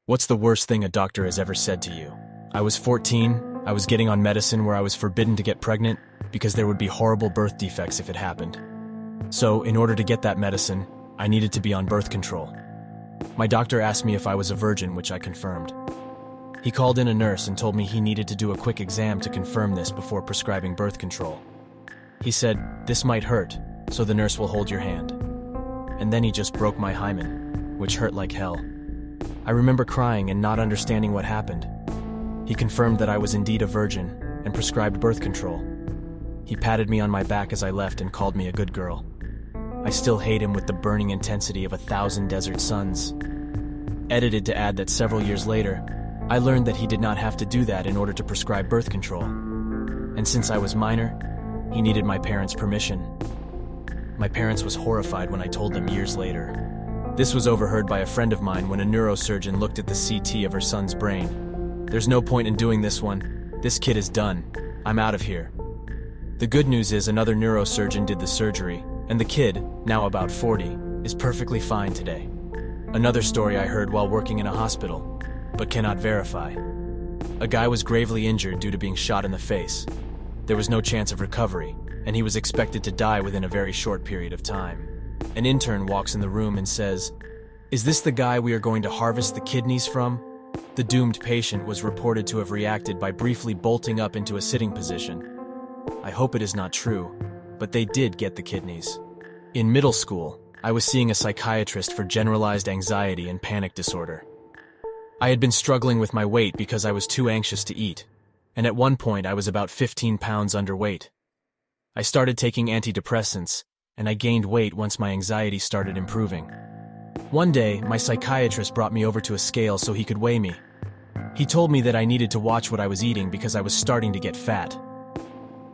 What's the worst thing a doctor has ever said to you? I was 14, I was getting on medicine where I was forbidden to get pregnant because there would be horrible birth defects if it happened. So, in order to get that medicine, I needed to be on birth control. My doctor asked me if I was a virgin, which I confirmed. He called in a nurse and told me he needed to do a quick exam to confirm this before prescribing birth control. He said, "This might hurt, so the nurse will hold your hand." And then he just broke my hymen, which hurt like hell. I remember crying and not understanding what happened. He confirmed that I was indeed a virgin and prescribed birth control. He patted me on my back as I left and called me a good girl. I still hate him with the burning intensity of 1,000 desert suns. Edited to add that several years later, I learned that he did not have to do that in order to prescribe birth control. And since I was minor, he needed my parents' permission. My parents was horrified when I told them years later. This was overheard by a friend of mine when a neurosurgeon looked at the CT of her son's brain. "There's no point in doing this one. This kid is done. I'm out of here." The good news is another neurosurgeon did the surgery, and the kid, now about 40, is perfectly fine today. Another story I heard while working in a hospital, but cannot verify. A guy was gravely injured due to being shot in the face. There was no chance of recovery, and he was expected to die within a very short period of time. An intern walks in the room and says, "Is this the guy we are going to harvest the kidneys from?" The doomed patient was reported to have reacted by briefly bolting up into a sitting position. I hope it is not true, but they did get the kidneys. In middle school, I was seeing a psychiatrist for generalized anxiety and panic disorder. I had been struggling with my weight because I was too anxious to eat, and at one point I was about 15 pounds underweight. I started taking antidepressants, and I gained weight once my anxiety started improving. One day, my psychiatrist brought me over to a scale so he could weigh me. He told me that I needed to watch what I was eating because I was starting to get fat.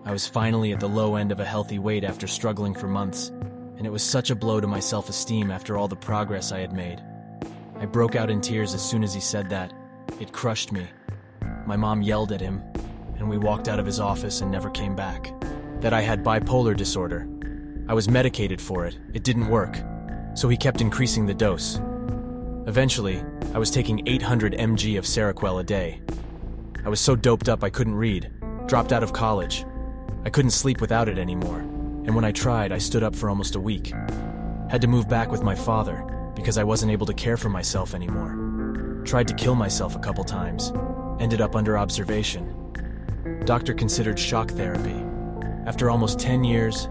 I was finally at the low end of a healthy weight after struggling for months, and it was such a blow to my self-esteem after all the progress I had made. I broke out in tears as soon as he said that. It crushed me. My mom yelled at him, and we walked out of his office and never came back. That I had bipolar disorder. I was medicated for it. It didn't work, so he kept increasing the dose. Eventually, I was taking 800 mg of Seroquel a day. I was so doped up I couldn't read, dropped out of college. I couldn't sleep without it anymore, and when I tried, I stood up for almost a week. Had to move back with my father because I wasn't able to care for myself anymore. Tried to kill myself a couple times, ended up under observation. Doctor considered shock therapy. After almost 10 years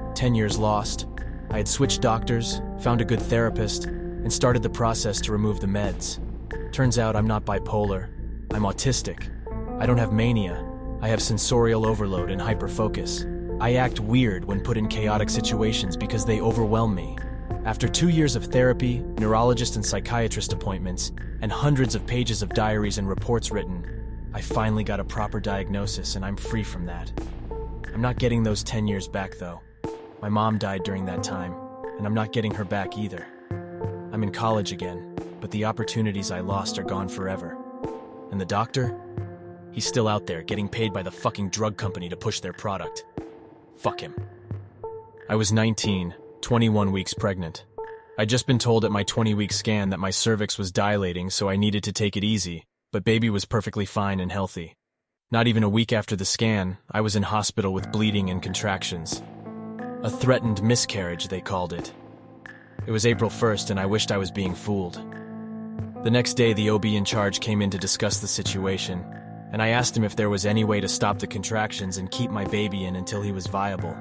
lost, I had switched doctors, found a good therapist, and started the process to remove the meds. Turns out I'm not bipolar. I'm autistic. I don't have mania. I have sensorial overload and hyperfocus. I act weird when put in chaotic situations because they overwhelm me. After 2 years of therapy, neurologist and psychiatrist appointments, and hundreds of pages of diaries and reports written, I finally got a proper diagnosis and I'm free from that. I'm not getting those 10 years back though. My mom died during that time, and I'm not getting her back either. I'm in college again, but the opportunities I lost are gone forever. And the doctor? He's still out there getting paid by the fucking drug company to push their product. Fuck him. I was 19, 21 weeks pregnant. I'd just been told at my 20-week scan that my cervix was dilating, so I needed to take it easy, but baby was perfectly fine and healthy. Not even a week after the scan, I was in hospital with bleeding and contractions. A threatened miscarriage, they called it. It was April 1st, and I wished I was being fooled. The next day, the OB in charge came in to discuss the situation, and I asked him if there was any way to stop the contractions and keep my baby in until he was viable.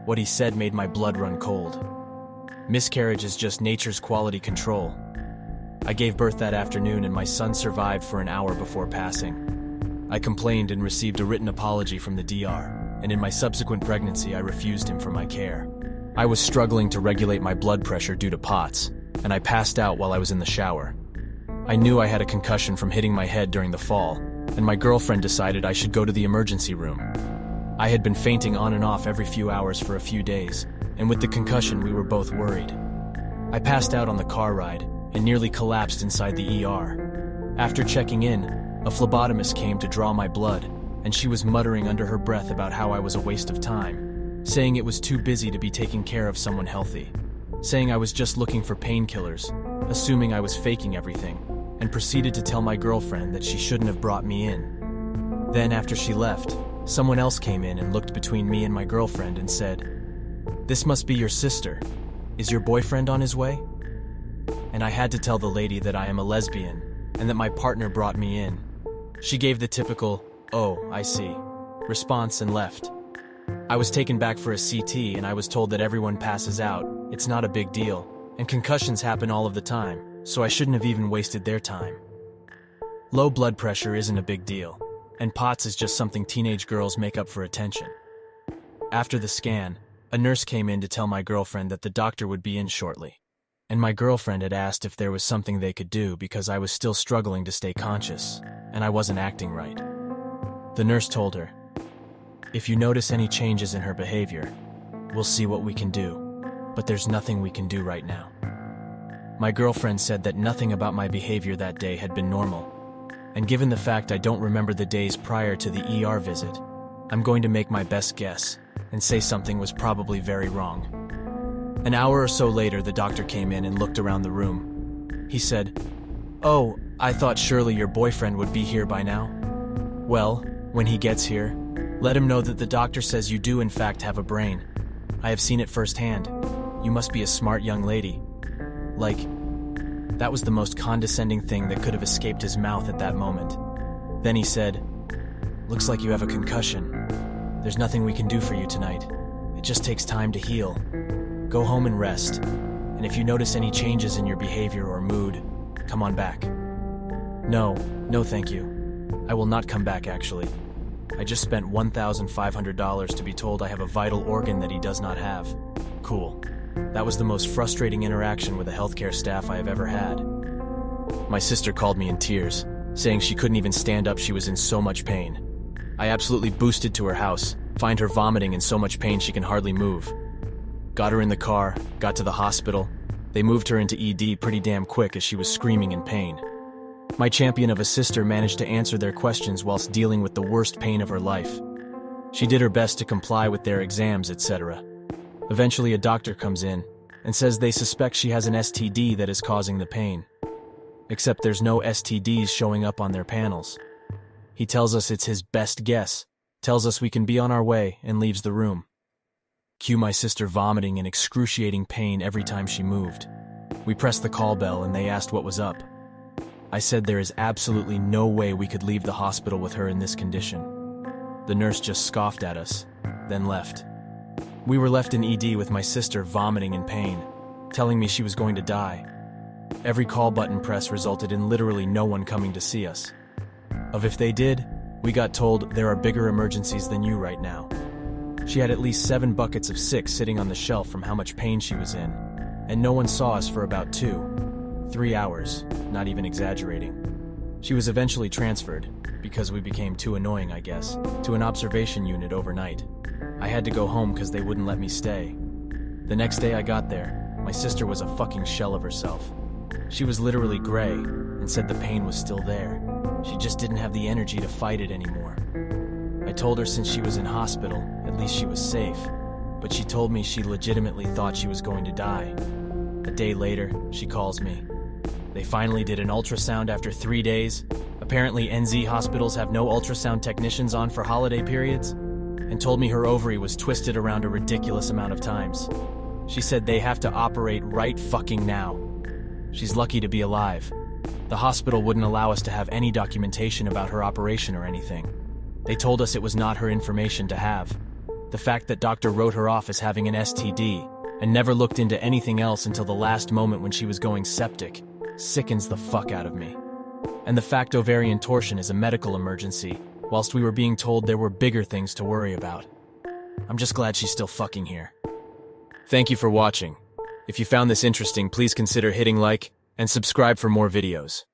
What he said made my blood run cold. Miscarriage is just nature's quality control. I gave birth that afternoon, and my son survived for an hour before passing. I complained and received a written apology from the DR, and in my subsequent pregnancy I refused him for my care. I was struggling to regulate my blood pressure due to POTS, and I passed out while I was in the shower. I knew I had a concussion from hitting my head during the fall, and my girlfriend decided I should go to the emergency room. I had been fainting on and off every few hours for a few days, and with the concussion we were both worried. I passed out on the car ride and nearly collapsed inside the ER. After checking in, a phlebotomist came to draw my blood, and she was muttering under her breath about how I was a waste of time, saying it was too busy to be taking care of someone healthy, saying I was just looking for painkillers, assuming I was faking everything, and proceeded to tell my girlfriend that she shouldn't have brought me in. Then, after she left, someone else came in and looked between me and my girlfriend and said, "This must be your sister. Is your boyfriend on his way?" And I had to tell the lady that I am a lesbian and that my partner brought me in. She gave the typical, "Oh, I see," response and left. I was taken back for a CT and I was told that everyone passes out, it's not a big deal, and concussions happen all of the time, so I shouldn't have even wasted their time. Low blood pressure isn't a big deal, and POTS is just something teenage girls make up for attention. After the scan, a nurse came in to tell my girlfriend that the doctor would be in shortly, and my girlfriend had asked if there was something they could do because I was still struggling to stay conscious, and I wasn't acting right. The nurse told her, "If you notice any changes in her behavior, we'll see what we can do, but there's nothing we can do right now." My girlfriend said that nothing about my behavior that day had been normal, and given the fact I don't remember the days prior to the ER visit, I'm going to make my best guess and say something was probably very wrong. An hour or so later, the doctor came in and looked around the room. He said, "Oh, I thought surely your boyfriend would be here by now. Well, when he gets here, let him know that the doctor says you do in fact have a brain. I have seen it firsthand. You must be a smart young lady." Like, that was the most condescending thing that could have escaped his mouth at that moment. Then he said, "Looks like you have a concussion. There's nothing we can do for you tonight. It just takes time to heal. Go home and rest. And if you notice any changes in your behavior or mood, come on back." No thank you. I will not come back actually. I just spent $1,500 to be told I have a vital organ that he does not have. Cool. That was the most frustrating interaction with a healthcare staff I have ever had. My sister called me in tears, saying she couldn't even stand up, she was in so much pain. I absolutely boosted to her house, find her vomiting in so much pain she can hardly move. Got her in the car, got to the hospital. They moved her into ED pretty damn quick as she was screaming in pain. My champion of a sister managed to answer their questions whilst dealing with the worst pain of her life. She did her best to comply with their exams, etc. Eventually, a doctor comes in and says they suspect she has an STD that is causing the pain. Except there's no STDs showing up on their panels. He tells us it's his best guess, tells us we can be on our way, and leaves the room. Cue my sister vomiting in excruciating pain every time she moved. We pressed the call bell and they asked what was up. I said there is absolutely no way we could leave the hospital with her in this condition. The nurse just scoffed at us, then left. We were left in ED with my sister vomiting in pain, telling me she was going to die. Every call button press resulted in literally no one coming to see us. Of if they did, we got told there are bigger emergencies than you right now. She had at least 7 buckets of sick sitting on the shelf from how much pain she was in, and no one saw us for about 2-3 hours, not even exaggerating. She was eventually transferred, because we became too annoying I guess, to an observation unit overnight. I had to go home because they wouldn't let me stay. The next day I got there, my sister was a fucking shell of herself. She was literally gray and said the pain was still there. She just didn't have the energy to fight it anymore. I told her since she was in hospital, at least she was safe, but she told me she legitimately thought she was going to die. A day later, she calls me. They finally did an ultrasound after 3 days. Apparently NZ hospitals have no ultrasound technicians on for holiday periods, and told me her ovary was twisted around a ridiculous amount of times. She said they have to operate right fucking now. She's lucky to be alive. The hospital wouldn't allow us to have any documentation about her operation or anything. They told us it was not her information to have. The fact that doctor wrote her off as having an STD and never looked into anything else until the last moment when she was going septic sickens the fuck out of me. And the fact ovarian torsion is a medical emergency, whilst we were being told there were bigger things to worry about. I'm just glad she's still fucking here. Thank you for watching. If you found this interesting, please consider hitting like and subscribe for more videos.